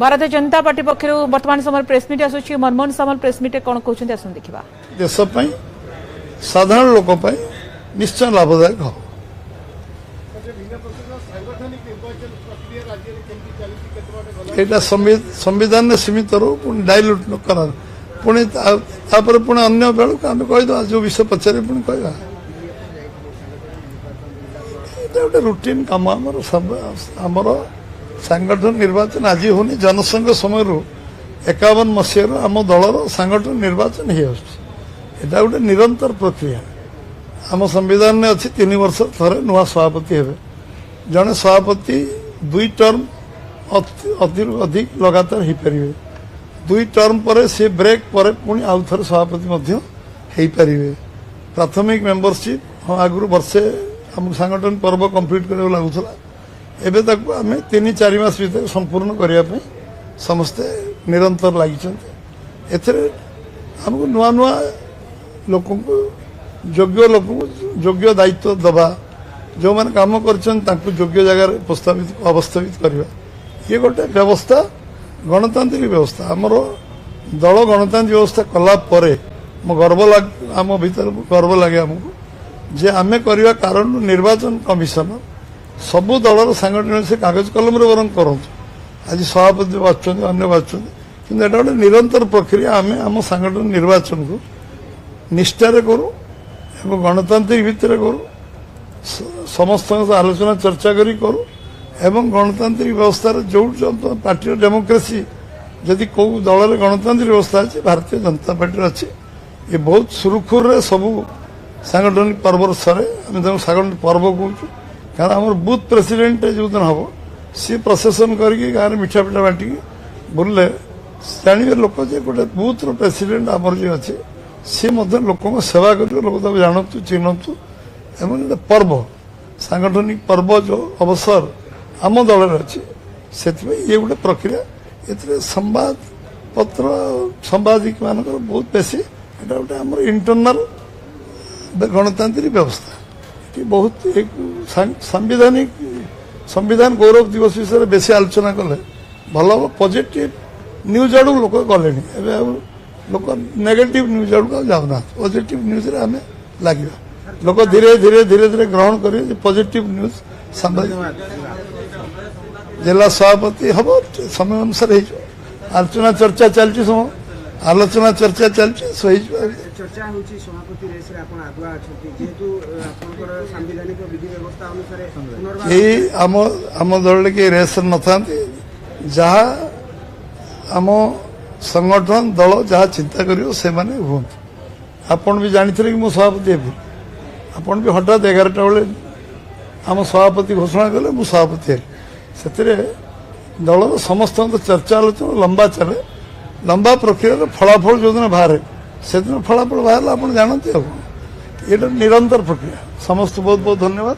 Bharatiya Janata party पक्षर वर्तमान समय press meet आसूँ Manmohan सामल press meet कौन कहते आस देखा देश साधारण लोक निश्चय लाभदायक हो यहाँ संविधान में सीमित रो पुणी डाइल्यूट न कर पुणी पुणी अन्य बेलू आम कहीदा जो विषय पचारे पुणी कह गोटे रुटीन कम आमर सांगठन निर्वाचन आज होनी जनसंघ समय 51 मसीह आम दलर सांगठन निर्वाचन हो गोटे निरंतर प्रक्रिया आम संविधान में अच्छी 3 वर्ष थे नुआ सभापति हे जड़े सभापति 2 टर्म अधिक लगातार हो पारे 2 टर्म पर सी ब्रेक पर पुणी आउ थे सभापति हो पारे प्राथमिक मेंबरशिप हाँ आगु वर्षे आम सांगठन पर्व कंप्लीट कर लगुला एबे तक आम 3-4 मास भीतर संपूर्ण करने समस्ते निरंतर लगी एमको नुआ नुआ लोक योग्य दायित्व दबा जो मैंने काम कर योग्य जगार प्रस्तावित अवस्थापित करवा ये गोटे व्यवस्था गणतांत्रिक व्यवस्था आमर दल गणतांत्रिक व्यवस्था कला गर्व लगे आम भीतर गर्व लगे आमको जे आमे करवा कारण निर्वाचन कमिशन सबू दलर सांगठन से कागज कलम बरं करूँ आज सभापति बाचुं अन्य बाचुं कि गोटे निरंतर प्रक्रिया आम आम सांगठन निर्वाचन को निष्ठार करूँ एवं गणतांत्रिक भितर करूँ समस्त आलोचना चर्चा करी करूँ एवं गणतांत्रिक व्यवस्था जो पार्टी डेमोक्रेसी जदि कौ दल गणतांत्रिक व्यवस्था अच्छी भारतीय जनता पार्टी अच्छी ये बहुत सुरुखुर सबू सांगठनिक पर्व सरे आम सांगठनिक पर्व कहूँ कारण आम बूथ प्रेसिडेंट जो दिन हम सी प्रसेसन करके गाँव में मिठा पिठा बांटिक बुले जानवे लोक जे गोटे बूथ प्रेसिडेंट आमर जो अच्छे सी लोक सेवा कर लोक जानतु चिन्हतु एवं गोटे पर्व सांगठनिक पर्व जो अवसर आम दल अच्छी से ये गोटे प्रक्रिया ये संवाद पत्र संवादिक मान बहुत बेसी यहाँ गोटे आम इंटरनाल गणतांत्रिक व्यवस्था कि बहुत एक संविधानिक संविधान गौरव दिवस विषय बेसी आलोचना कले भल हम पॉजिटिव न्यूज आड़ लोक गले लोक नेगेटिव न्यूज आड़ जाऊना पॉजिटिव न्यूज रे आमे लगे लोक धीरे धीरे धीरे धीरे ग्रहण करेंगे पॉजिटिव न्यूज जिला सभापति हम समय अनुसार आलोचना चर्चा चलती समय आलोचना चर्चा चलती चर्चा होची सभापति रेस रे आपण आगुआ अछती जेतु आपनकर संवैधानिक विधि व्यवस्था अनुसार ये आम दल के रेस न थांती जहा आम संगठन दल जहा चिंता करियो से माने हुन आपण भी जानि थे कि मो सभापति हेबी आपण भी हठात 11टा बेले आम सभापति घोषणा कले मु सभापति हेली सेतिरे दल समस्त चर्चा आलोचना लंबा चले लंबा प्रक्रिया फलाफल जो दिन बाहर से दिन फलाफल बाहर आप जानते ये निरंतर प्रक्रिया समस्त बहुत बहुत धन्यवाद।